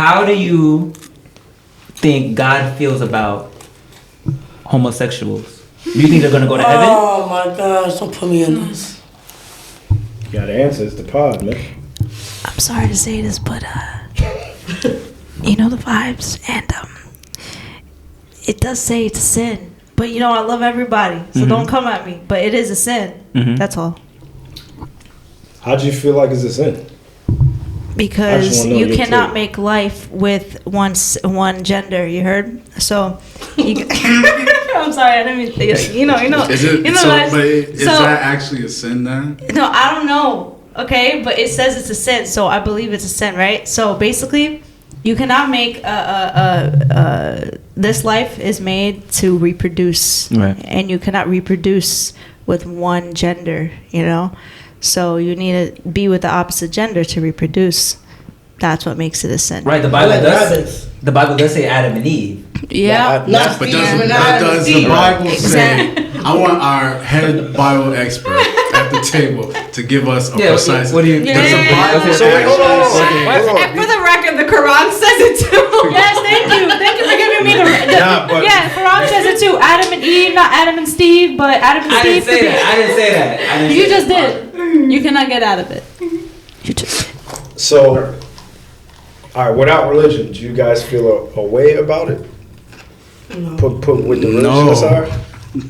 How do you think God feels about homosexuals? Do you think they're gonna go to heaven? Oh my gosh, don't put me in this. You gotta answer. It's the pod, man. I'm sorry to say this, but you know the vibes, and it does say it's a sin. But you know I love everybody, so don't come at me. But it is a sin. That's all. How do you feel like it's a sin? Because you cannot make life with one gender. You heard? So, I'm sorry, I didn't mean to, you know. Is it? You know is that actually a sin then? No, I don't know. Okay, but it says it's a sin, so I believe it's a sin, right? So basically, you cannot make this life is made to reproduce, right? And you cannot reproduce with one gender, you know. So you need to be with the opposite gender to reproduce. That's what makes it a sin. Right. The Bible does. The Bible does say Adam and Eve. Yeah. But does the Bible say? I want our head Bible expert at the table to give us a precise. What do you? Does the Bible So wait, hold on. And for the record, the Quran says it too. Yes, thank you for giving me the Quran says it too. Adam and Eve, not Adam and Steve, but Adam and I Steve. I didn't say that. You just did. You cannot get out of it. You just did. So, all right. Without religion, do you guys feel a way about it? No. Put with the religion aside.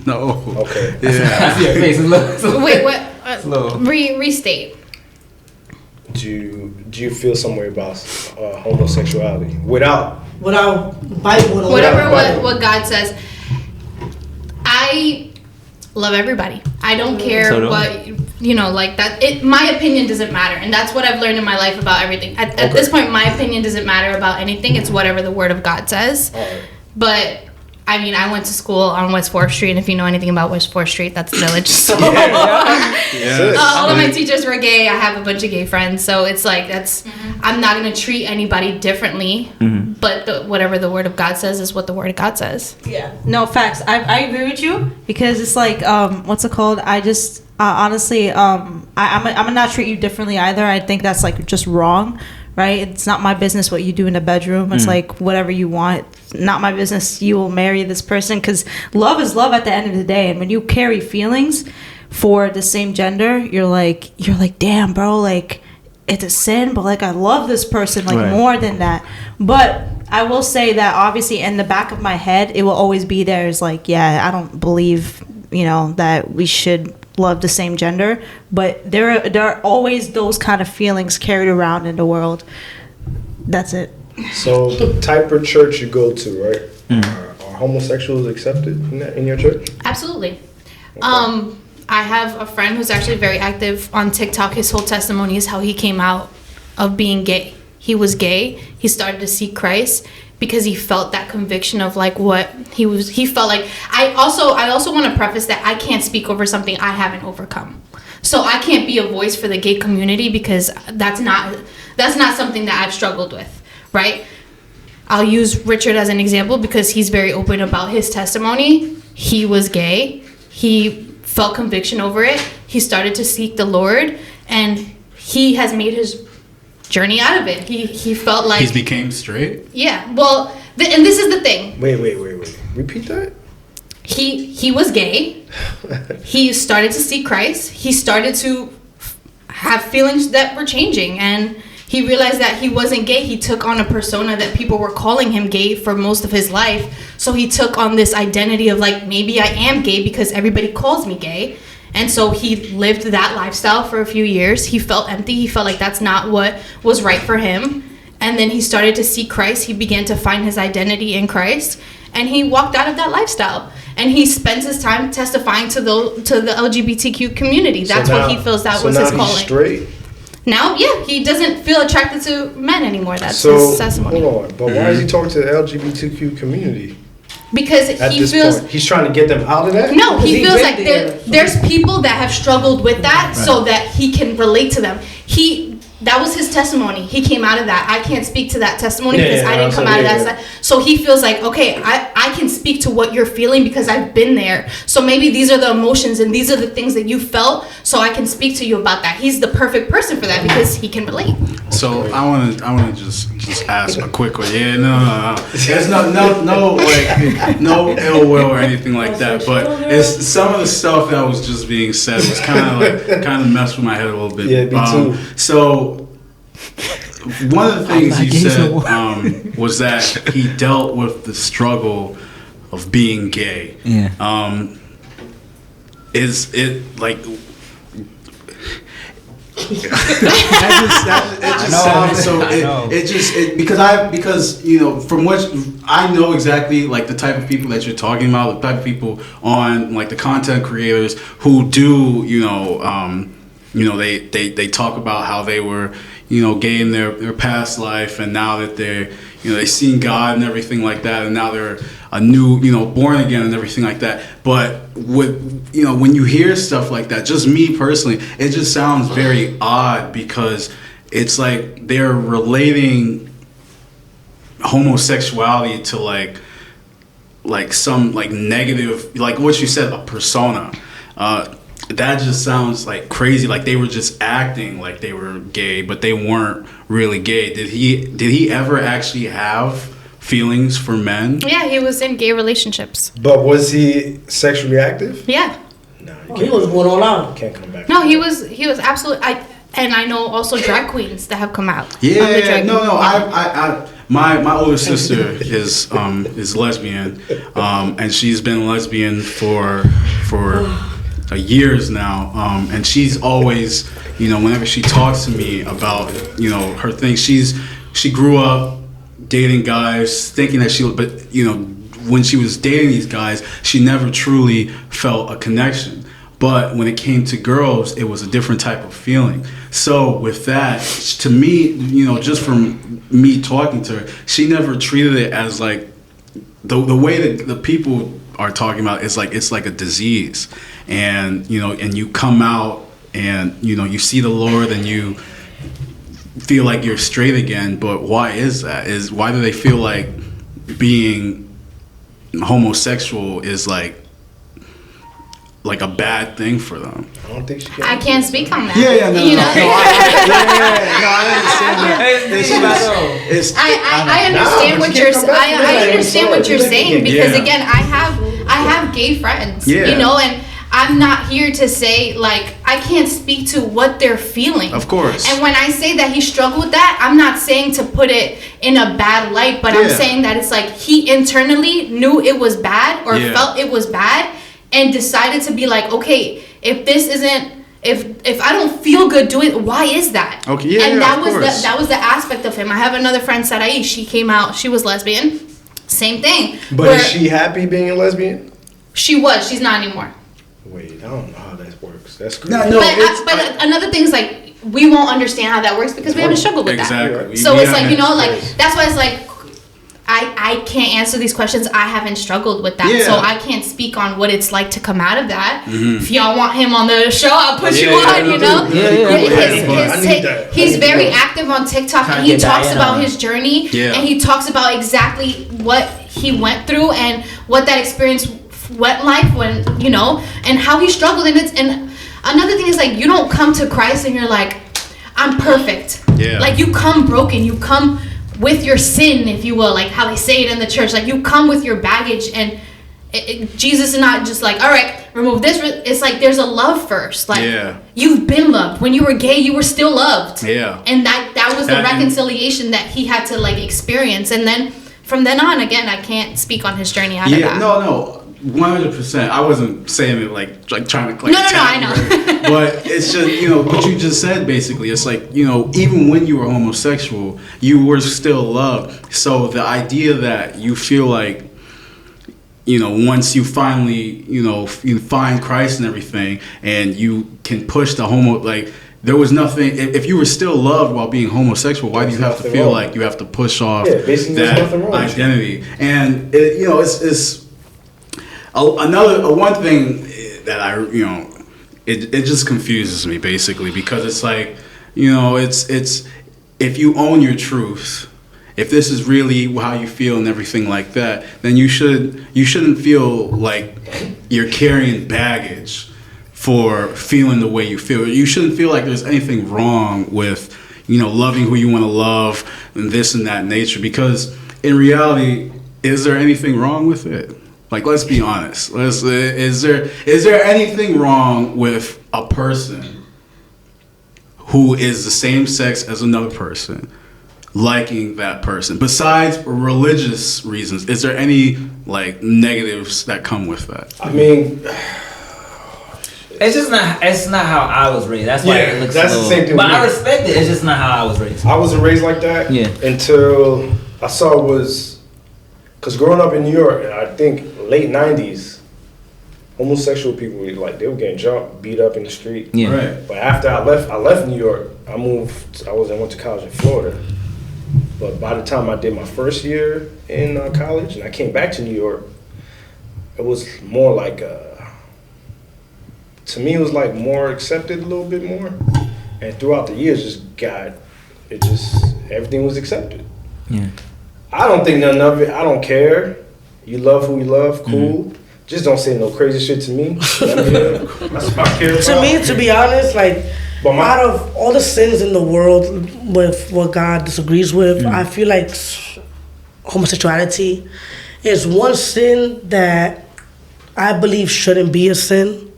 No. Okay. Yeah. I see your face. Wait, what? Slow. Restate. Do you feel some way about homosexuality without Bible? Whatever what God says. I love everybody. I don't care So do what like that. My opinion doesn't matter, and that's what I've learned in my life about everything. At this point, my opinion doesn't matter about anything. It's whatever the Word of God says. Right. But I mean, I went to school on West 4th Street, and if you know anything about West 4th Street, that's the village. So all of my teachers were gay. I have a bunch of gay friends, so it's like I'm not gonna treat anybody differently. But whatever the Word of God says is what the Word of God says. Yeah. No, facts. I agree with you because it's like what's it called? I just honestly I'm gonna not treat you differently either. I think that's like just wrong. Right? It's not my business what you do in the bedroom. It's like whatever you want. Not my business. You will marry this person because love is love at the end of the day. And when you carry feelings for the same gender, you're like, damn, bro, like it's a sin, but like I love this person like more than that. But I will say that obviously in the back of my head, it will always be there. It's like, yeah, I don't believe, that we should love the same gender, but there are always those kind of feelings carried around in the world. That's it. So the type of church you go to, right? Are homosexuals accepted in your church? Absolutely. Okay. I have a friend who's actually very active on TikTok. His whole testimony is how he came out of being gay. He was gay. He started to seek Christ because he felt that conviction of like what he felt like. I also want to preface that I can't speak over something I haven't overcome. So I can't be a voice for the gay community because that's not something that I've struggled with, right? I'll use Richard as an example because he's very open about his testimony. He was gay. He felt conviction over it. He started to seek the Lord, and he has made his journey out of it. He felt like he became straight. Yeah. Well, and this is the thing. Wait. Repeat that. He was gay. He started to seek Christ. He started to have feelings that were changing, and he realized that he wasn't gay. He took on a persona that people were calling him gay for most of his life. So he took on this identity of like, maybe I am gay because everybody calls me gay. And so he lived that lifestyle for a few years. He felt empty. He felt like that's not what was right for him. And then he started to seek Christ. He began to find his identity in Christ. And he walked out of that lifestyle. And he spends his time testifying to the LGBTQ community. That's what he feels that was his calling. So now he's straight? Now, yeah, he doesn't feel attracted to men anymore. That's his testimony. Hold on, but why is he talking to the LGBTQ community? Because he feels point, he's trying to get them out of that. No, he feels like there's people that have struggled with that, so that he can relate to them. That was his testimony. He came out of that. I can't speak to that testimony because I didn't come out of that side. So he feels like, okay, I can speak to what you're feeling because I've been there. So maybe these are the emotions and these are the things that you felt, so I can speak to you about that. He's the perfect person for that because he can relate. So I want to just ask a quick one. Yeah, no. There's no like no ill will or anything like that. But it's some of the stuff that was just being said was kind of messed with my head a little bit. Yeah, me too. So one of the things you said was that he dealt with the struggle of being gay. Yeah. Is it like? Because you know, from what I know exactly, like the type of people that you're talking about, the type of people on like the content creators who do, they talk about how they were, gay in their past life, and now that they're, they've seen God and everything like that, and now they're a new, born again and everything like that. But when you hear stuff like that, just me personally, it just sounds very odd, because it's like they're relating homosexuality to like some like negative, like what you said, a persona. That just sounds like crazy. Like they were just acting like they were gay, but they weren't really gay. Did he ever actually have feelings for men? Yeah, he was in gay relationships. But was he sexually active? Yeah. No, He was going all out. can't come back. No, he was absolutely. I know also drag queens that have come out. Yeah, my older sister is lesbian, and she's been lesbian for years now, and she's always, whenever she talks to me about, her thing, she grew up dating guys, thinking that but when she was dating these guys, she never truly felt a connection. But when it came to girls, it was a different type of feeling. So with that, to me, just from me talking to her, she never treated it as like the way that the people are talking about is like it's like a disease, and and you come out and you see the Lord and you feel like you're straight again. But why is that? Why do they feel like being homosexual is like a bad thing for them? I don't think she can. I can't speak on that. I understand what you're. I understand what you're saying, because Yeah. again, I have gay friends, Yeah. and I'm not here to say like I can't speak to what they're feeling. Of course. And when I say that he struggled with that, I'm not saying to put it in a bad light, but I'm Yeah. saying that it's like he internally knew it was bad or Yeah. felt it was bad, and decided to be like, okay, if this isn't, if I don't feel good doing it, why is that? Okay, yeah, and yeah, that of was course. that was the aspect of him. I have another friend, Sarai. She came out. She was lesbian. Same thing. But where is she happy being a lesbian? she was. She's not anymore. Wait, I don't know how that works. That's crazy. No, but another thing is like we won't understand how that works because we haven't struggled with that. Exactly. So We it's like, haven't- like that's why it's like I can't answer these questions. I haven't struggled with that. Yeah. So I can't speak on what it's like to come out of that. If y'all want him on the show, I'll put you Yeah, on, yeah, you know? I need that. He's very active on TikTok, and he talks about his journey, Yeah. and he talks about exactly what he went through and what that experience went like when, and how he struggled. And another thing is like, you don't come to Christ and you're like, I'm perfect. Yeah. Like you come broken, you come with your sin, if you will, like how they say it in the church. Like you come with your baggage, and Jesus is not just like, all right, remove this. It's like there's a love first. Like Yeah. you've been loved. When you were gay, you were still loved. Yeah. And that was the And- reconciliation that he had to like experience. And then from then on, again, I can't speak on his journey out of Yeah, that. no, 100%. I wasn't saying it like trying to like. No, attack I know. you, but it's just what you just said. Basically, it's like even when you were homosexual, you were still loved. So the idea that you feel like once you finally you find Christ and everything, and you can push the homo like. There was nothing. If you were still loved while being homosexual, why do you have to feel like you have to push off basically there's that nothing wrong with you. identity? And it's one thing that it just confuses me basically, because it's like it's if you own your truth, if this is really how you feel and everything like that, then you shouldn't feel like you're carrying baggage for feeling the way you feel. You shouldn't feel like there's anything wrong with loving who you want to love and this and that nature. Because in reality, is there anything wrong with it? Like, let's be honest. Is there anything wrong with a person who is the same sex as another person liking that person? Besides religious reasons, is there any like negatives that come with that? I mean, It's not how I was raised. That's why it looks that's so. the same thing. But I respect it. It's just not how I was raised. I wasn't raised like that. Yeah. Until I saw because growing up in New York, I think late '90s, homosexual people they were getting jumped, beat up in the street. Yeah. Right. But after I left New York. I went to college in Florida. But by the time I did my first year in college and I came back to New York, it was more like to me, it was like more accepted a little bit more. And throughout the years, everything was accepted. Yeah. I don't think nothing of it. I don't care. You love who you love, cool. Mm-hmm. Just don't say no crazy shit to me. That's what I care about. To me, to be honest, like, out of all the sins in the world with what God disagrees with, I feel like homosexuality is one sin that I believe shouldn't be a sin.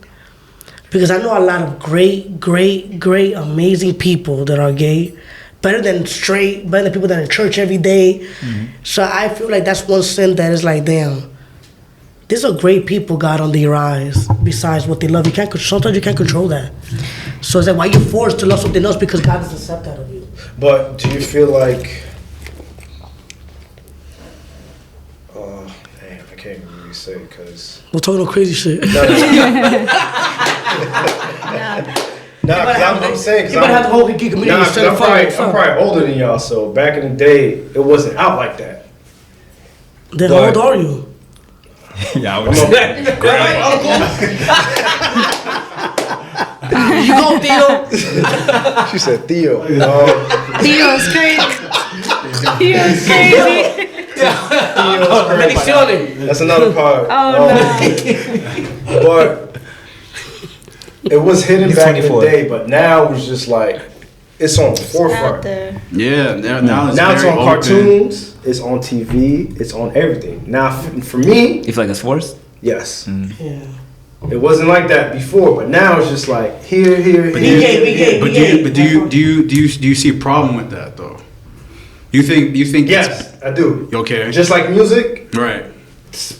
Because I know a lot of great, amazing people that are gay. Better than straight, better than people that are in church every day. Mm-hmm. So I feel like that's one sin that is like, damn, these are great people, God, under your eyes. Besides what they love, sometimes you can't control that. So it's like, why are you forced to love something else because God doesn't accept that of you? But do you feel like, damn, I can't really say because we're talking no crazy shit. I'm saying you better have the whole geek community. I'm probably older than y'all, so back in the day, it wasn't out like that. Then how old are you? Yeah, I was. You go, Theo. She said Theo. Theo's crazy. Theo's crazy. That's another part. Oh no. But it was hidden He's back 24. in the day, but now it's just like it's on the forefront. Yeah, now it's on open. cartoons, it's on TV, it's on everything. Now for me, You feel like it's forced? yes. Yeah. It wasn't like that before, but now it's just like here. But do you see a problem with that though? You think? Yes, I do. Okay. Just like music, Right.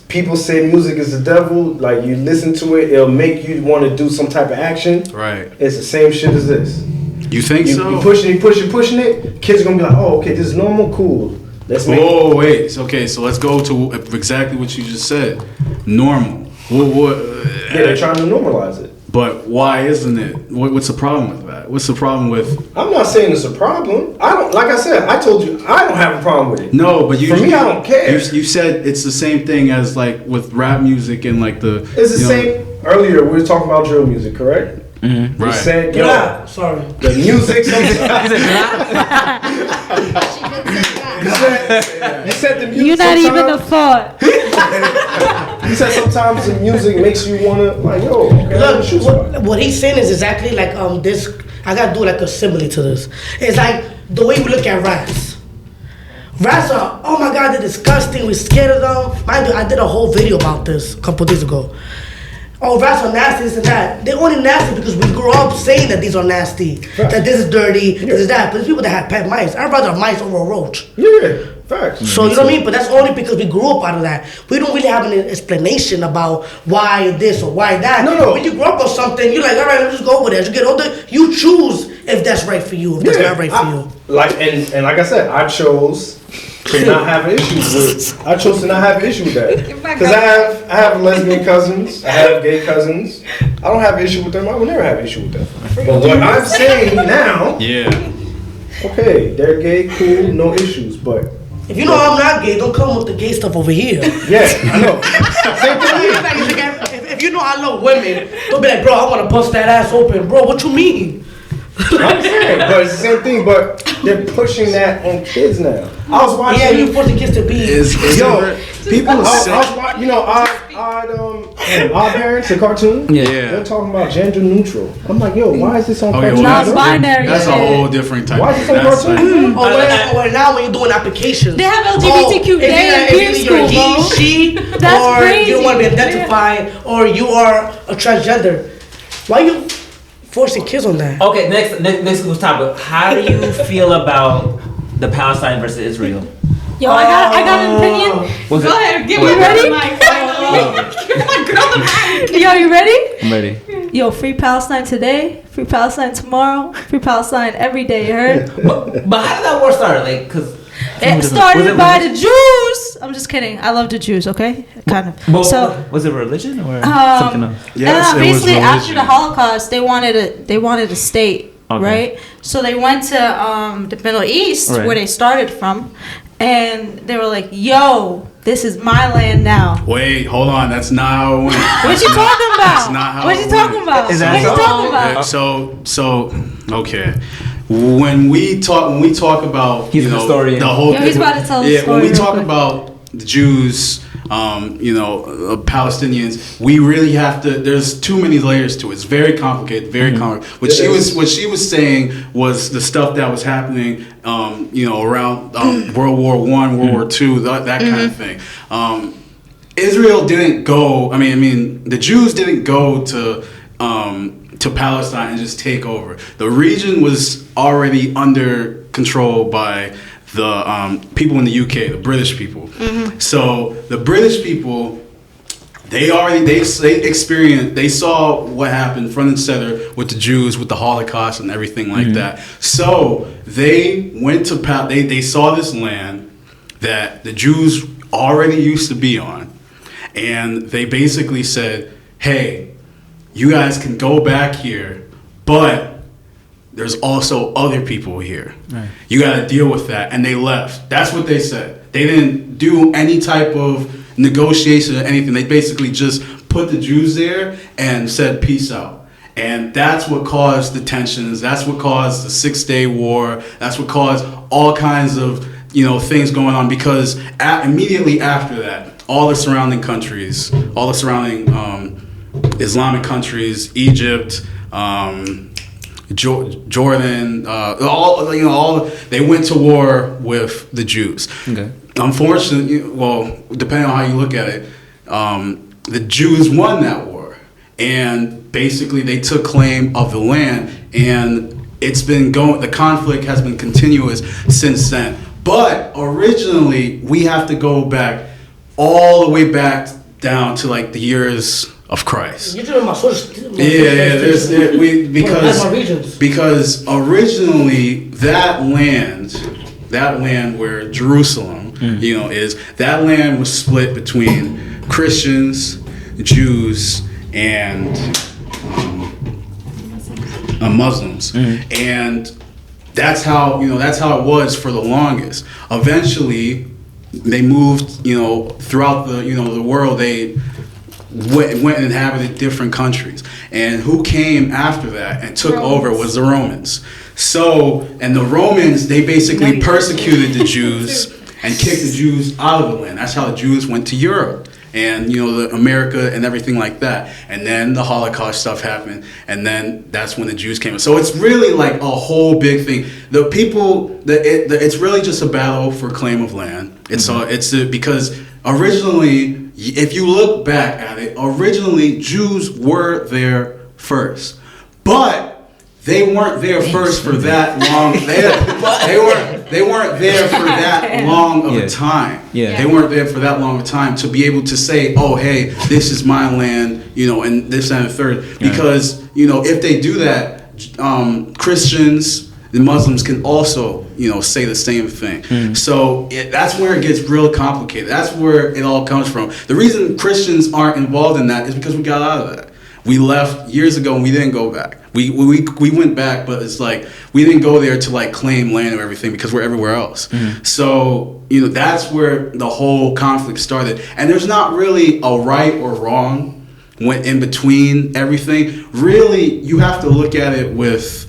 people say music is the devil. Like you listen to it, it'll make you want to do some type of action. Right. It's the same shit as this. You think so? You pushing it. Kids are gonna be like, oh, okay, this is normal, cool. Let's make. Oh wait. Okay, so let's go to exactly what you just said. Normal. Yeah, they're trying to normalize it. But why isn't it? What's the problem with that? What's the problem with? I'm not saying it's a problem. I don't. Like I said, I told you I don't have a problem with it. No, but for me, I don't care. You said it's the same thing as like with rap music and like the. It's the same. Earlier, we were talking about drill music, correct? Mm-hmm. You Right. said, Sorry. the music. You said the music. You're not even a thought. You said sometimes the music makes you wanna like, yo. Okay, Look, what he's saying is exactly like this. I gotta do like a simile to this. It's like the way we look at rats. Rats are, oh my god, they're disgusting. We're scared of them. Mind you, I did a whole video about this a couple days ago. Oh, rats are nasty, this and that. They're only nasty because we grew up saying that these are nasty, that this is dirty, this is that. But there's people that have pet mice. I'd rather have mice over a roach. Yeah, facts. So you know what I mean? But that's only because we grew up out of that. We don't really have an explanation about why this or why that. No. When you grow up with something, you're like, all right, let's just go with it. As you get older, you choose if that's right for you, if that's not right for you. Like and like I said, I chose to not have an issue with. I chose to not have an issue with that because I have lesbian cousins, I have gay cousins. I don't have an issue with them. I will never have an issue with them. But what I'm saying now, Yeah. okay, they're gay, cool, no issues. But If you know I'm not gay, don't come with the gay stuff over here. yeah, I know. Same thing here. If you know I love women, don't be like, bro, I want to bust that ass open. Bro, what you mean? I'm saying, but it's the same thing. But they're pushing that on kids now. I was watching. Yeah, you forcing kids to be. People say, Odd Parents, the cartoon. Yeah. They're talking about gender neutral. I'm like, yo, why is this on okay, cartoon? well, Non-binary. that's a whole different type. Why is this on cartoon? Or now when you're doing applications, They have LGBTQ day in if school, you're he, bro. she, That's or crazy. you don't want to be identified, or you are a transgender. Why are you forcing kids on that? Okay, next topic. How do you feel about the Palestine versus Israel? Yo, I got an opinion. What's Go it? ahead, give You my ready? girl the mic. Finally. Give my girl the mic. Yo, you ready? I'm ready. Yo, free Palestine today, free Palestine tomorrow, free Palestine every day, you heard? But how did that war start? Like, cause It started by the Jews. I'm just kidding. I love the Jews, okay? Kind of. Well, So, was it religion or something else? Yes, it was basically after religion. the Holocaust, they wanted a state, Okay. right? So they went to the Middle East, Right. where they started from, and they were like, "Yo, this is my land now." Wait, hold on. That's not how it went. What you talking about? That's not how What it you talking went. about? Is that What you so? talking about? Okay. When we talk about He's the historian. the whole Yo, he's about to tell the story when we real talk quick. about the Jews, Palestinians, we really have to. There's too many layers to it. It's very complicated, very complicated. What she was saying was the stuff that was happening, around World War I, World War II, that kind of thing. Israel didn't go. I mean, the Jews didn't go to Palestine and just take over. The region was already under control by the people in the UK, the British people. So the British people, they saw what happened front and center with the Jews, with the Holocaust and everything like that. So they went to they saw this land that the Jews already used to be on, and they basically said, "Hey, you guys can go back here, but there's also other people here. Right. You got to deal with that." And they left. That's what they said. They didn't do any type of negotiation or anything. They basically just put the Jews there and said, "Peace out." And that's what caused the tensions. That's what caused the 6-Day War. That's what caused all kinds of things going on, because immediately after that, all the surrounding countries, all the surrounding Islamic countries, Egypt, Jordan, all they went to war with the Jews. Okay. Unfortunately, well, depending on how you look at it, the Jews won that war, and basically they took claim of the land, and it's been going. The conflict has been continuous since then. But originally, we have to go back all the way back down to like the years of Christ. You're talking about because originally that land where Jerusalem, is, that land was split between Christians, Jews, and Muslims, and that's how it was for the longest. Eventually, they moved, throughout the world. They went and inhabited different countries, and who came after that and took over was the Romans. So, and the Romans, they basically persecuted the Jews and kicked the Jews out of the land. That's how the Jews went to Europe and the America and everything like that. And then the Holocaust stuff happened, and then that's when the Jews came in. So it's really like a whole big thing. The people, it's really just a battle for claim of land. Because originally, if you look back at it, originally Jews were there first, but they weren't there first for that long. They weren't there for that long of a time. Yeah. They weren't there for that long of a time to be able to say, "Oh, hey, this is my land," and this and the third. Because if they do that, Christians, the Muslims can also, say the same thing. So that's where it gets real complicated. That's where it all comes from. The reason Christians aren't involved in that is because we got out of that. We left years ago and we didn't go back. We went back, but it's like we didn't go there to like claim land or everything because we're everywhere else. So that's where the whole conflict started. And there's not really a right or wrong in between everything. Really, you have to look at it with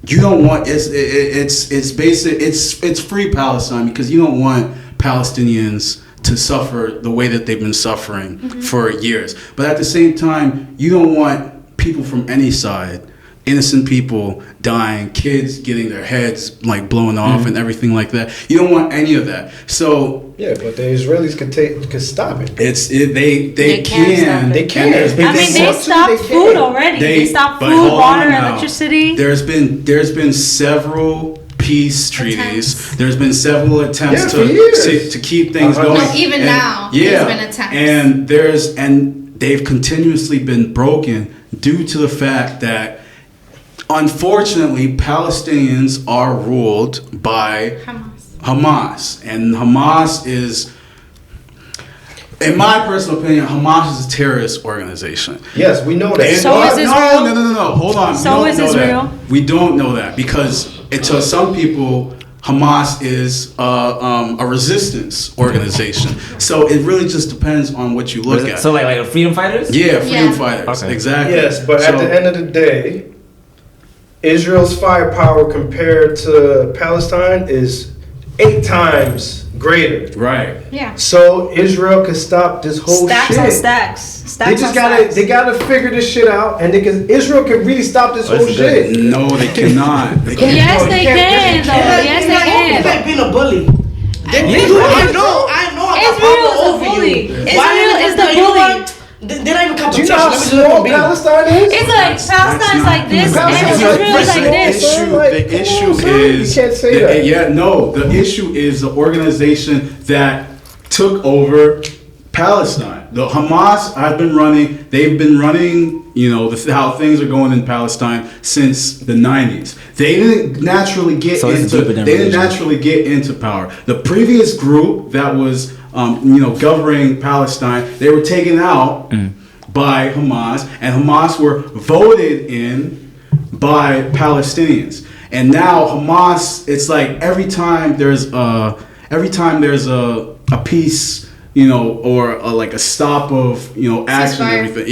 you don't want it's basic. It's free Palestine because you don't want Palestinians to suffer the way that they've been suffering for years. But at the same time, you don't want people from any side, innocent people dying, kids getting their heads like blown off and everything like that. You don't want any of that. So yeah, but the Israelis could stop it. They can. They can. They stopped food already. They stopped food, water, electricity. There's been several peace treaties. There's been several attempts to keep things going. No, even now, there's been attempts. And they've continuously been broken due to the fact that, unfortunately, Palestinians are ruled by Hamas. And Hamas is, in my personal opinion, Hamas is a terrorist organization. Yes, we know that. So is Israel. No. Hold on. So is Israel. We don't know that because to some people, Hamas is a resistance organization. So it really just depends on what you look at. So like freedom fighters? Yeah, freedom fighters. Okay. Exactly. Yes, but at the end of the day, Israel's firepower compared to Palestine is 8 times greater. Right. Yeah. So Israel could stop this whole Stacks shit. on stacks. They just gotta figure this shit out, and Israel can really stop this whole shit. No, they cannot. Yes, they can. Yes, they can. They've been a bully. I know. Israel is a bully. Israel is the bully. They're not even Do you competition. know how small Palestine is? It's like Palestine's like this, and Israel is like this. The issue is, you can't say that. The issue is the organization that took over Palestine. The Hamas they've been running, how things are going in Palestine since the 90s. They didn't naturally get into power. The previous group that was governing Palestine, they were taken out by Hamas, and Hamas were voted in by Palestinians. And now Hamas, it's like every time there's a peace, or like a stop of action and everything.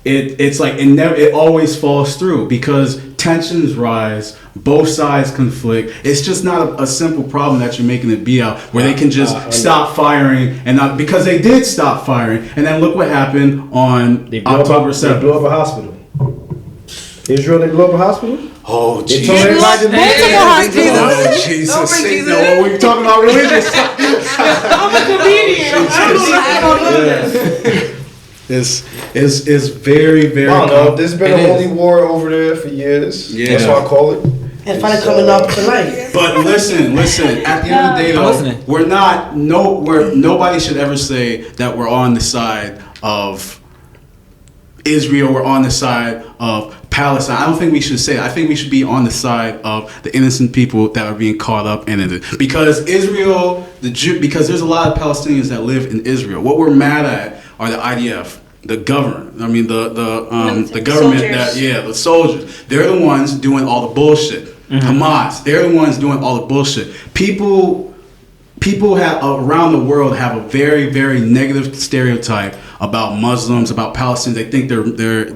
It's like it always falls through because tensions rise, both sides conflict. It's just not a simple problem that you're making it be out where they can just stop firing and not, because they did stop firing, and then look what happened on October 7th. They blew up a hospital. Israel, they blew up a hospital? Oh, Jesus. Multiple hospitals. Oh, Jesus. No, we're talking about religious. I'm a comedian. It's very, very. I don't know. There's been a holy war over there for years. Yeah. That's why I call it. And finally coming up tonight. But listen. At the end of the day, though, nobody should ever say that we're on the side of Israel. We're on the side of Palestine. I don't think we should say that. I think we should be on the side of the innocent people that are being caught up in it. Because because there's a lot of Palestinians that live in Israel. What we're mad at are the IDF, the government. I mean, the government the soldiers. They're the ones doing all the bullshit. Hamas. They're the ones doing all the bullshit. People have around the world have a very, very negative stereotype about Muslims, about Palestinians. They think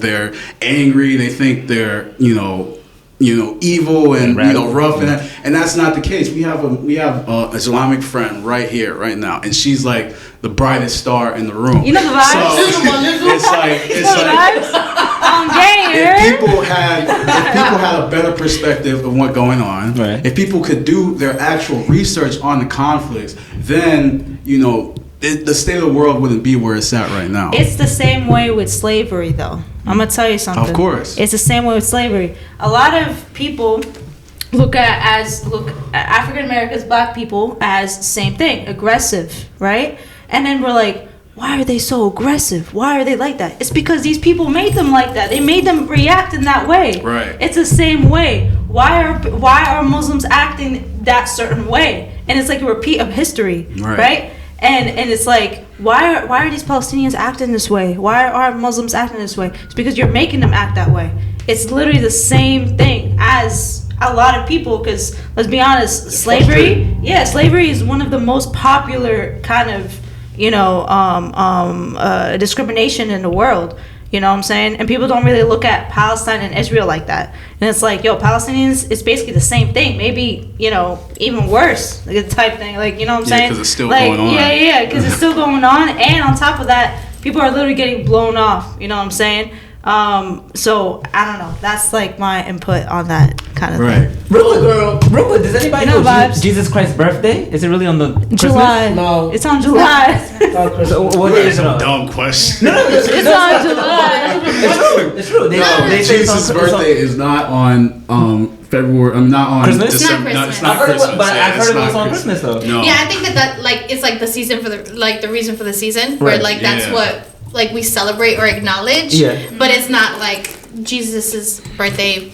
they're angry. They think they're evil and rough, and that's not the case. We have a Islamic friend right here, right now, and she's like the brightest star in the room. You know the vibes. So it's like if people had a better perspective of what's going on, right. If people could do their actual research on the conflicts, then the state of the world wouldn't be where it's at right now. It's the same way with slavery, though. I'm gonna tell you something. Of course, it's the same way with slavery. A lot of people look at African Americans, black people as same thing, aggressive, right? And then we're like, why are they so aggressive? Why are they like that? It's because these people made them like that. They made them react in that way. Right. It's the same way. Why are Muslims acting that certain way? And it's like a repeat of history, right? And it's like, why are these Palestinians acting this way? Why are Muslims acting this way? It's because you're making them act that way. It's literally the same thing as a lot of people, because let's be honest, slavery is one of the most popular kind of discrimination in the world. You know what I'm saying? And people don't really look at Palestine and Israel like that. And it's like, yo, Palestinians, it's basically the same thing. Maybe, you know, even worse, like a type thing. Like, you know what I'm saying? Because it's still like, going on. Yeah, because it's still going on. And on top of that, people are literally getting blown off. You know what I'm saying? So I don't know. That's like my input on that kind of thing. Real quick, does anybody You know know vibes. Jesus Christ's birthday? Is it really on the July. No. It's on July. So what day is it on? Dumb question. It's on July. It's true. They say it's Jesus' on- birthday is not on February. I'm not on Christmas? It's not December. No, it's Christmas. not I've heard Christmas. it, but Yeah, I've it's heard it not was on Christmas though. No. Yeah, I think that like it's like the season for the like the reason for the season where Right. like that's Yeah. what like we celebrate or acknowledge. Yeah. But it's not like Jesus's birthday.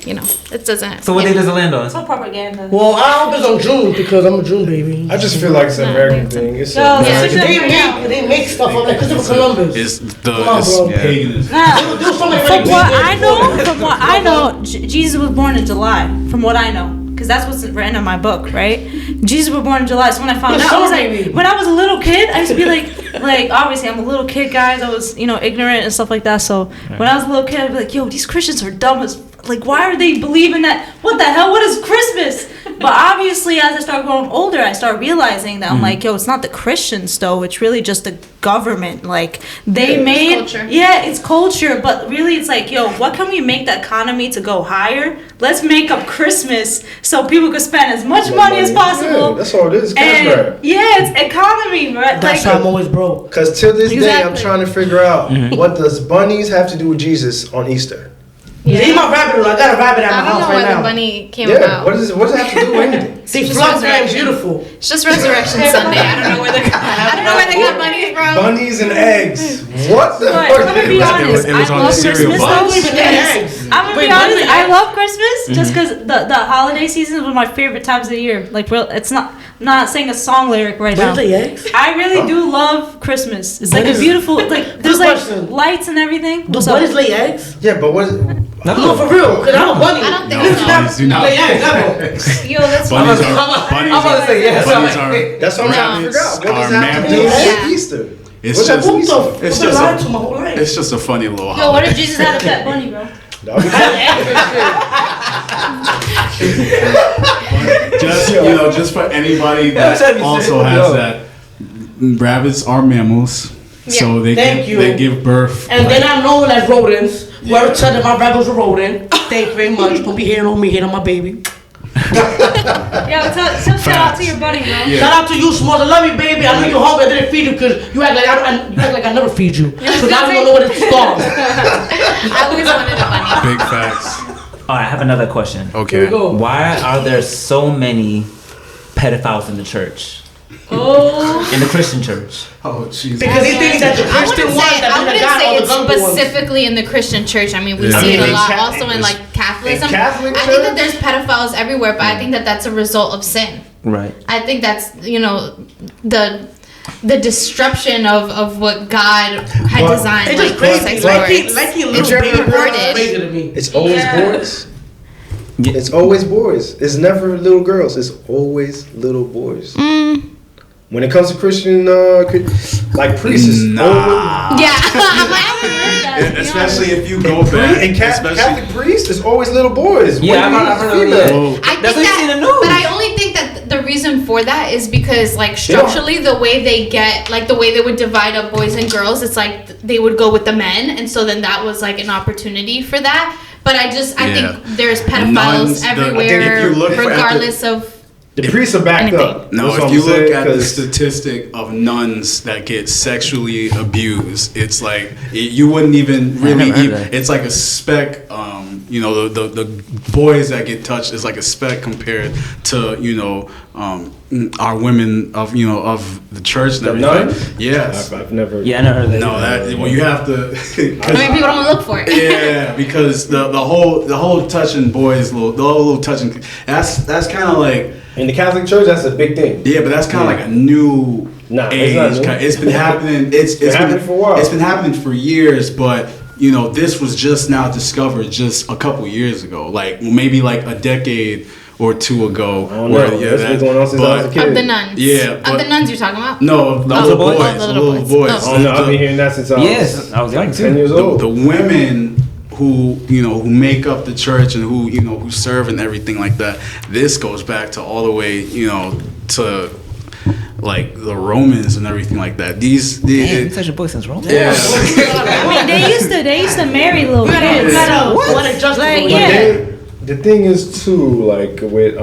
You know, it doesn't. So what day does it land on? It's all propaganda. Well, I hope it's on June because I'm a June baby. I just feel like it's an American thing. It's No, so yeah. They make stuff up like Christopher Columbus. It's Come on, bro. paganism. Nah. Do something From really what big. I know, Jesus was born in July. From what I know, because that's what's written in my book, right? Jesus was born in July. So when I found You're out, I was so like, baby. when I was a little kid, I used to be like obviously I'm a little kid, guys. I was ignorant and stuff like that. So when I was a little kid, I'd be like, yo, these Christians are dumb as. Like, why are they believing that? What the hell? What is Christmas? But obviously, as I start growing older, I start realizing that I'm like, yo, it's not the Christians, though. It's really just the government. Like, they made... culture. Yeah, it's culture. But really, it's like, yo, what can we make the economy to go higher? Let's make up Christmas so people can spend as much money as possible. Yeah, that's all it is. Cash And, grab. yeah, it's economy, right? That's like, how I'm always broke. Because till this day, I'm Exactly. trying to figure out what does bunnies have to do with Jesus on Easter? Leave my rabbit alone. I got a rabbit at my I don't house know right why the now. bunny came Yeah, about. what does it have to do with anything? See, Just Flux resurrection. is beautiful. It's just Resurrection Sunday. I don't know where they got bunnies from. Bunnies and eggs. What the But fuck? I'm gonna be honest. it was I on love the cereal Christmas. box. though. Bunnies and eggs. I'm gonna Wait, be honest. bunnies and I eggs? love Christmas just because the holiday season is one of my favorite times of the year. Like, real, it's not. I'm not saying a song lyric right now. Bunnies and eggs? I really do love Christmas. It's like a Bunnies- beautiful. Like there's like question. lights and everything. Do What's up? bunnies lay eggs? Yeah, but what is No, for real. Because I'm a bunny. I don't think No, so. bunnies do not. Lay eggs, ever. Yo, that's Bunnies fine. are. Bunnies I'm about to say yes. Bunnies are. That's what I'm trying to figure out. What does Are that have to do mammals. with Yeah. Easter? It's What's that just. to What Easter? the It's fuck? I've just been a- lied to my whole life. It's just a funny little Yo, what holiday. if Jesus had a pet bunny, bro? That'll be Just just for anybody That's what that you also said. has Yo. that, rabbits are mammals, so they Thank you. give birth. And they're not known as rodents. Whoever said that my rabbits were rodent, thank you very much. Don't be hating on me, hating on my baby. Yo, shout out to your buddy, bro. Yeah. Shout out to you, Smalls. I love you, baby. I know you're hungry. I didn't feed you because you act like I never feed you. So now you don't know what it's called. I always wanted a bunny. Big facts. All right, I have another question. Here Okay. we go. Why are there so many pedophiles in the church? Oh. In the Christian church? Oh Jesus. Because he thinks that the I Christian wouldn't ones say, that I been the wouldn't guy say or the it's ugly ones. specifically in the Christian church. I mean, we Yeah. see it I a mean, lot in also in like Catholicism. in Catholic I think that church? there's pedophiles everywhere, but I think that that's a result of sin. Right. I think that's the disruption of what God had But- designed. It's just like crazy. sex Like he works. little It's baby perverted. girls crazy to me. It's always Yeah. boys. It's always boys. It's never little girls. It's always little boys. When it comes to Christian, like priests, it's Nah. always. Yeah, I'm like, I haven't heard that, to be Especially honest. if you go back, And especially. Catholic priests, it's always little boys. Yeah, What do you I've heard mean of that. female? Well, I That's think what you see in that, the news. but I only think that the reason for that is because like structurally the way they get like the way they would divide up boys and girls, it's like they would go with the men, and so then that was like an opportunity for that. But I Yeah. think there's pedophiles Nuns, everywhere, if you look for- regardless of. The priests are backed Anything. up. No, That's if what you I'm look saying, at the 'cause statistic of nuns that get sexually abused, it's like you wouldn't even really. never heard that. It's like a speck. The boys that get touched is like a speck compared to our women of the church and The everything. nuns? Yes. I've never. Yeah, I never heard that. No, that well, you have to. I mean, people don't look for it. Yeah, because the whole touching boys, the whole little touching. That's kind of like. In the Catholic Church, that's a big thing. Yeah, but that's kind of like a new Nah, it's age. not new. It's been happening. It's been happening for a while. It's been happening for years, but this was just now discovered just a couple years ago. Like maybe like a decade or two ago. I don't know. That's been going on since I was a kid. Of the nuns. Yeah, Of but- the nuns you're talking about? No, of the Oh, little the boys? boys. Oh, the The little little boys. boys. Oh. I don't know. I've been hearing that since I was Yes, I was young too. 10 years old. The women who who make up the church and who serve and everything like that. This goes back to all the way to like the Romans and everything like that. Damn, such a boy since Rome. Yeah. I mean, they used to marry little kids. What a justice. Like, But yeah. then, the thing is too, like with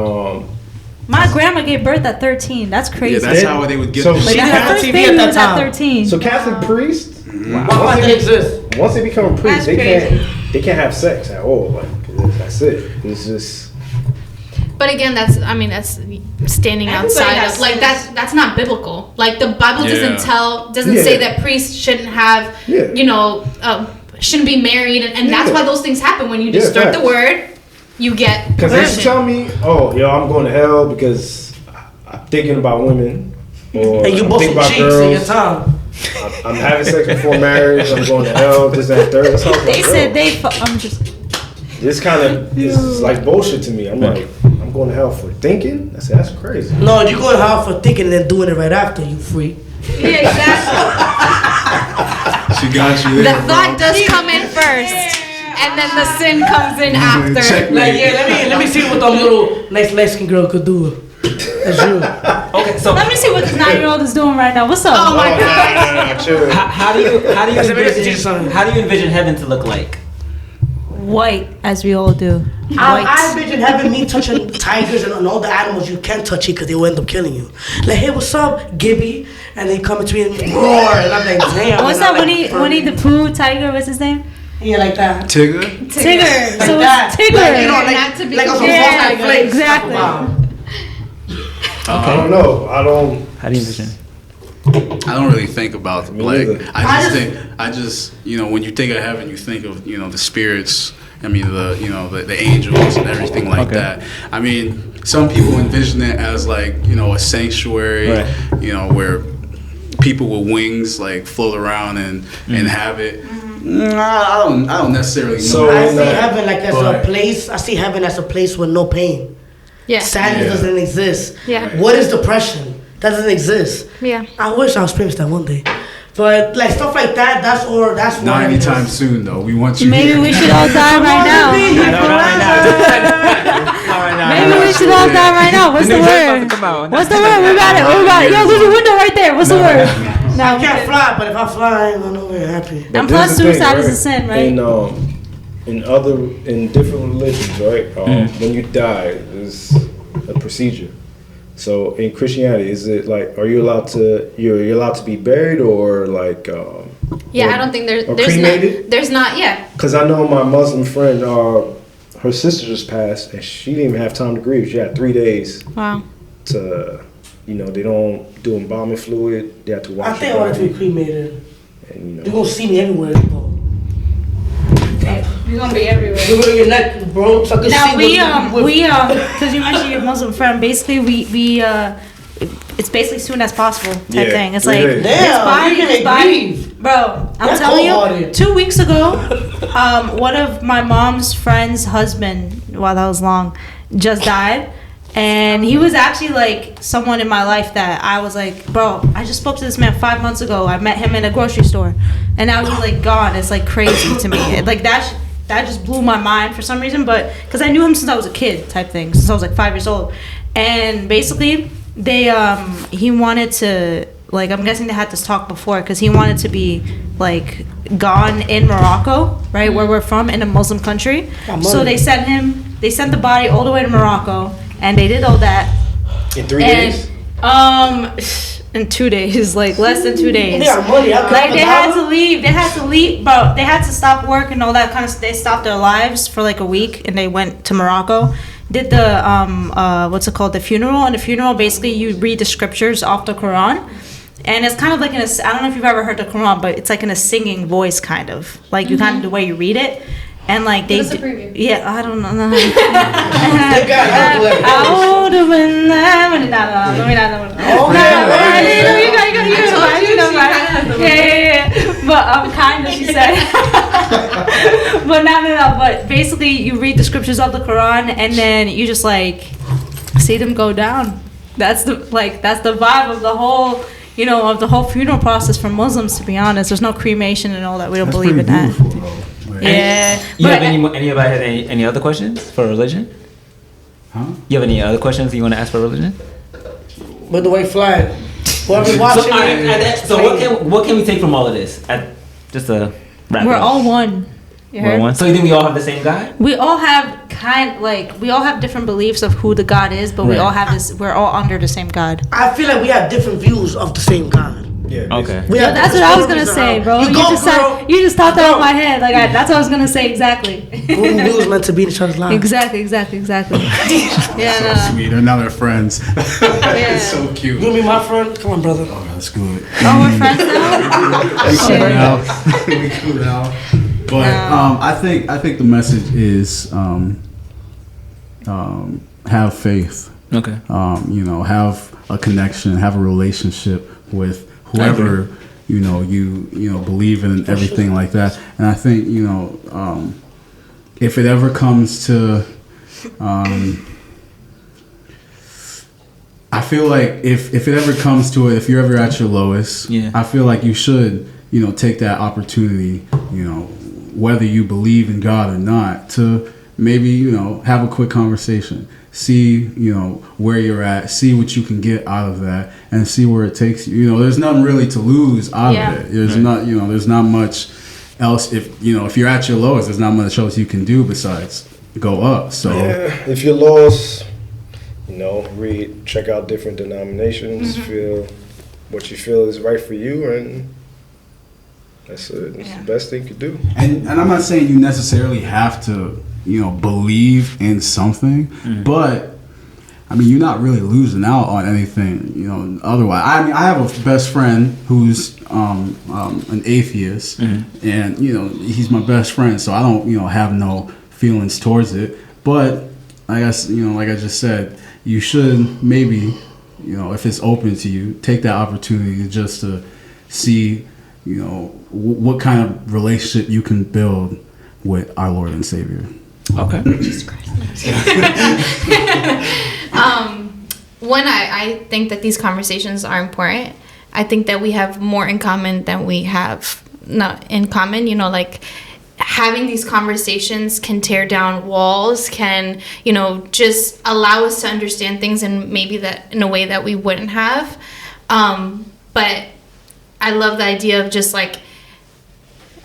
My grandma gave birth at 13. That's crazy. Yeah, that's how they would get. So- them. She didn't Her have first TV at baby that was at time. 13. so Catholic priests. Why did it exist? Once they become a priest, That's they can't have sex at all. Like that's it. It's just. But again, that's standing outside has of like sins. that's not biblical. Like the Bible Yeah. doesn't Yeah. say that priests shouldn't have Yeah. shouldn't be married, and that's Yeah. why those things happen when you Yeah, distort the facts. word. You get Because they perversion. should tell me, oh, yo, I'm going to hell because I'm thinking about women. Or And you I'm bust thinking some about cheeks in your girls. time. I'm having sex before marriage. I'm going to hell. This and that, third. That's how They said I'm just. This kind of is like bullshit to me. I'm like, I'm going to hell for thinking. I said, that's crazy. No, you go to hell for thinking and then doing it right after, you freak. Yeah, exactly. She got you The there, thought bro. does come in first, and then the sin comes in after. Checkmate. Like, yeah, let me see what the little nice light-skinned girl could do. That's you. Okay, so Let me see what this 9-year-old is doing right now. What's up? Oh my Oh, god. nah, chill. how do you I said, maybe I should do something. envision heaven to look like? White, as we all do. I envision having me touching tigers and all the animals you can't touch it because they will end up killing you. Like, hey, what's up, Gibby? And they come to me and roar, and I'm like, damn. What's and I'm that? like, Winnie the Pooh tiger? What's his name? Yeah, like that. Tigger. Tigger. Like So that. it's Tigger. Like, you know, like, Not to be like a confused. Frosted Yeah, Flakes. exactly. Wow. I don't know. How do you envision? I don't really think about Me like. neither. I just when you think of heaven, you think of the spirits. I mean the angels and everything like Okay. that. I mean, some people envision it as like a sanctuary, Right. where people with wings like float around and have it. I don't necessarily know. So- I see no. heaven like as a But- place. I see heaven as a place with no pain. Yeah. Sadness Yeah. doesn't exist. Yeah. What is depression? That doesn't exist. Yeah. I wish I experienced that one day. But like stuff like that, that's what Not it is. anytime soon, though. We want you Maybe here. we should all die right now. Maybe we should all die right now. What's the word? What's the word? We got it. We got it. Yo, there's a window right there. What's the word? I can't fly, but if I fly, I'm not very happy. But And this plus is the thing, suicide is a sin, right? In different religions, right? When you die, there's a procedure. So in Christianity, is it like are you allowed to you're allowed to be buried or like Yeah, or- I don't think or there's cremated? not. There's not. Yeah. Because I know my Muslim friend, her sister just passed, and she didn't even have time to grieve. She had 3 days Wow. to, they don't do embalming fluid. They have to wash I think I her want to be body, cremated. and You're gonna see me everywhere. Bro. You're gonna be everywhere. You're gonna your neck, bro. So I can Now see because you mentioned your Muslim friend, basically we it's basically soon as possible type Yeah, thing. It's 3 like days. Damn, this body, you this can body, grieve. bro. I'm That's telling you, cold-hearted. 2 weeks ago, one of my mom's friend's husband, wow, that was long, just died. And he was actually like someone in my life that I was like, bro, I just spoke to this man 5 months ago. I met him in a grocery store, and now he's like gone. It's like crazy to me. Like that just blew my mind for some reason. But because I knew him since I was a kid, type thing, since I was like 5 years old. And basically, he wanted to, like, I'm guessing they had this talk before because he wanted to be like gone in Morocco, right, where we're from, in a Muslim country. So they sent the body all the way to Morocco. And they did all that. in 3 days. In 2 days, like less than 2 days. They got money. Like they had to leave. They had to leave, bro. They had to stop work and all that kind of stuff. They stopped their lives for like a week, and they went to Morocco. Did the what's it called? The funeral. And the funeral, basically, you read the scriptures off the Quran. And it's kind of like I don't know if you've ever heard the Quran, but it's like in a singing voice, kind of like you kind of the way you read it. And like they, Give us a preview. yeah, I don't know. They got But kind of, she said. But no. But basically, you read the scriptures of the Quran, and then you just like see them go down. That's the vibe of the whole, of the whole funeral process for Muslims. To be honest, there's no cremation and all that. We don't believe in that. Yeah. You have any other questions for religion? Huh? You have any other questions you want to ask for religion? With the white flag. Whoever watching what can we take from all of this? Just a wrap. We're all one. We're one. So you think we all have the same God? We all have we all have different beliefs of who the God is, but we all have this. We're all under the same God. I feel like we have different views of the same God. Yeah. Okay. That's what I was gonna say, bro. You just thought that off my head. That's what I was gonna say exactly. We was meant to be in each other's lives. Exactly. Yeah. So sweet. And now they're friends. It's so cute. You and me, my friend. Come on, brother. Oh, that's good. Oh, we're friends now. We cool now. But I think the message is have faith. Okay. Have a connection, have a relationship with whoever you believe in, and everything like that. And I think if it ever comes to I feel like if it ever comes to it, if you're ever at your lowest, I feel like you should take that opportunity, whether you believe in God or not, to maybe have a quick conversation, see where you're at, see what you can get out of that, and see where it takes you. There's nothing really to lose out of it. There's not there's not much else. If you're at your lowest, there's not much else you can do besides go up. So if you're lost, check out different denominations, feel what you feel is right for you, and that's the best thing you could do. And I'm not saying you necessarily have to believe in something, but I mean, you're not really losing out on anything, otherwise. I mean, I have a best friend who's an atheist, and he's my best friend, so I don't have no feelings towards it. But I guess like I just said, you should maybe if it's open to you, take that opportunity just to see what kind of relationship you can build with our Lord and Savior. Okay. Jesus Christ. One, I think that these conversations are important. I think that we have more in common than we have not in common. Having these conversations can tear down walls, can, just allow us to understand things in maybe that in a way that we wouldn't have. But I love the idea of just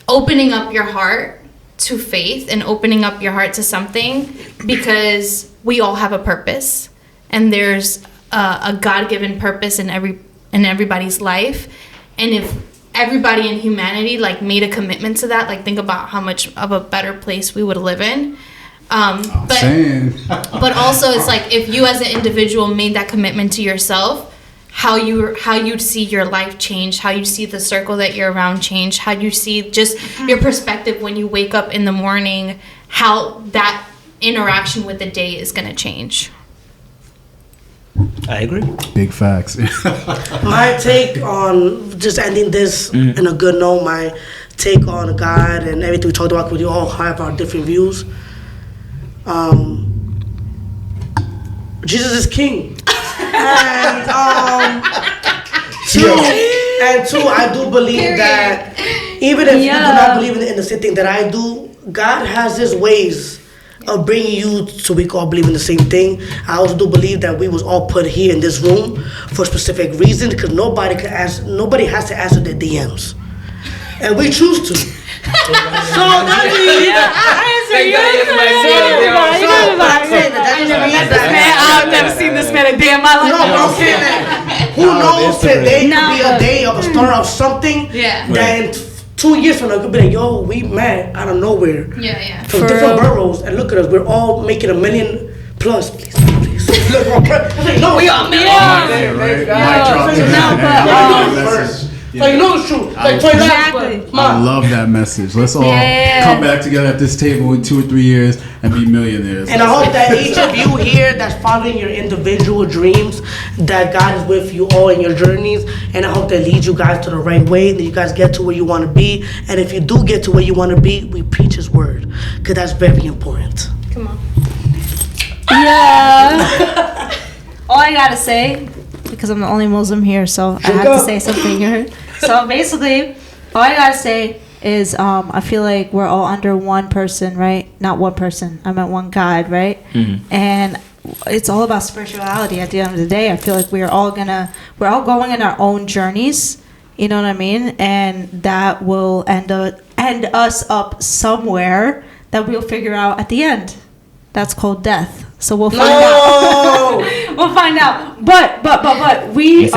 opening up your heart to faith and opening up your heart to something, because we all have a purpose, and there's a God-given purpose in everybody's life. And if everybody in humanity made a commitment to that, think about how much of a better place we would live in. But also it's if you as an individual made that commitment to yourself, how you'd see your life change, how you see the circle that you're around change, how you see just your perspective when you wake up in the morning, how that interaction with the day is going to change. I agree. Big facts. My take on just ending this in a good note, my take on God and everything we talked about, because we all have our different views. Jesus is king. And two, I do believe that even if you do not believe in the same thing that I do, God has his ways of bringing you so we can all believe in the same thing. I also do believe that we was all put here in this room for a specific reason, because nobody has to answer their DMs, and we choose to. So that means I've never seen this man a day in my life. No, but I'm saying that who knows, today could be a day of a start of something that 2 years from now it could be yo, we met out of nowhere. From different boroughs, and look at us, we're all making $1 million plus. Please. Look, no, we all made it's true. Exactly. I love that message. Let's all come back together at this table in 2 or 3 years and be millionaires. And I hope that each of you here that's following your individual dreams, that God is with you all in your journeys, and I hope that leads you guys to the right way, that you guys get to where you want to be. And if you do get to where you want to be, we preach his word, because that's very important. Come on. Yeah. All I gotta say, because I'm the only Muslim here, so I have to say something here. So basically, all I gotta say is I feel like we're all under one person, right? Not one person. I meant one God, right? Mm-hmm. And it's all about spirituality at the end of the day. I feel like we're all going in our own journeys. You know what I mean? And that will end us up somewhere that we'll figure out at the end. That's called death. So we'll find out. We'll find out. But we're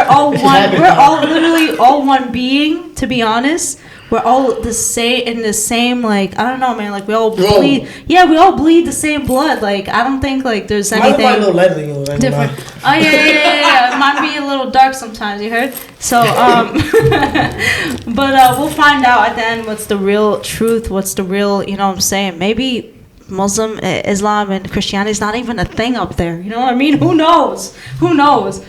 all one. We're all literally all one being. To be honest, we're all the same. Like, I don't know, man. Like, we all bleed. Yeah, we all bleed the same blood. Like, I don't think like there's anything different. Oh yeah. It might be a little dark sometimes. You heard? So but we'll find out at the end what's the real truth. What's the real? You know what I'm saying? Maybe Muslim, Islam, and Christianity is not even a thing up there. You know what I mean? Who knows?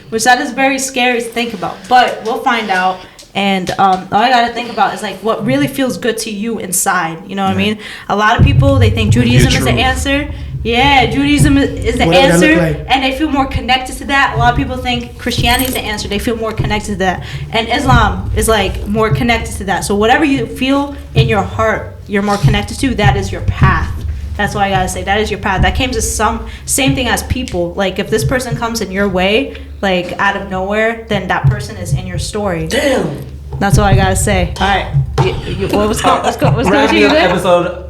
Which that is very scary to think about. But we'll find out. And all I gotta think about is like what really feels good to you inside. You know what I mean? A lot of people, they think Judaism is the answer. Yeah, Judaism is the answer, and they feel more connected to that. A lot of people think Christianity is the answer. They feel more connected to that, and Islam is like more connected to that. So whatever you feel in your heart, you're more connected to. That is your path. That's what I gotta say. That is your path. That came to same thing as people. Like if this person comes in your way, like out of nowhere, then that person is in your story. Damn. That's all I gotta say. All right. What's going on? Episode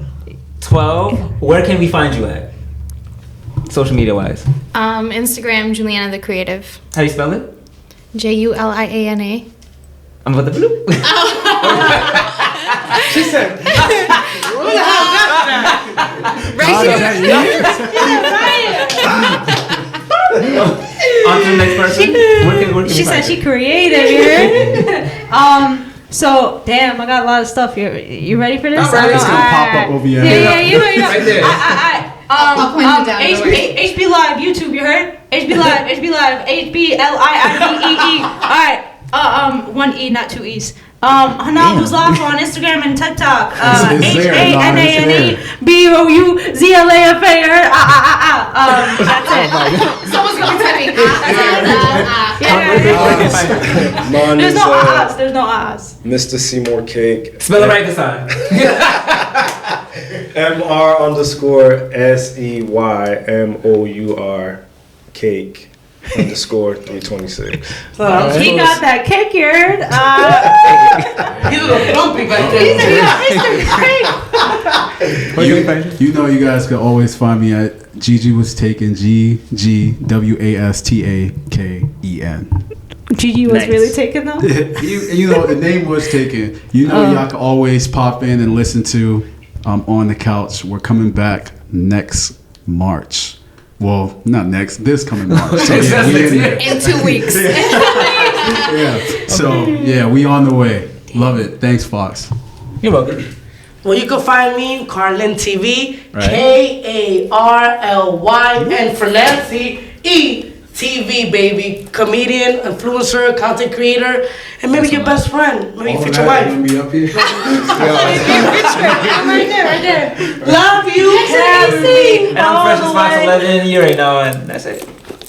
12. Where can we find you at? Social media wise. Instagram, Juliana the Creative. How do you spell it? Juliana. I'm about to bloop. She said, what the hell On to the next person. Where can She said she creative, you heard? So, damn, I got a lot of stuff here. You ready for this? It's gonna pop up over your head. Yeah, you know. Right there. I'll point it down. HB Live, YouTube, you heard? HB Live, HBLive. All right. One E, not two E's. Hanan Buzlafa on Instagram and TikTok. HANANE BOUZLAFA. That's it. Someone's gonna be typing. There's no ahs. Mr. Seymour Cake. Spell it right this time. MR_SEYMOUR Cake _326. He got that cake, you heard? He's a little grumpy back there. You know, you guys can always find me at Gigi Was Taken, GGWASTAKEN. Gigi was really taken though? you know, the name was taken. You know, y'all can always pop in and listen to On the Couch. We're coming back next March. Well, not next, this coming March. So, In 2 weeks. Yeah. So, yeah, we on the way. Love it. Thanks, Fox. You're welcome. Well, you can find me, Carlin TV, Right. KARLY, and for Nancy, ETV, baby. Comedian, influencer, content creator, and maybe your best friend, maybe your future wife. Be up here. I'm right there. Love you, Cassie. And I'm Fresh as Fox 11. You already know, and that's it.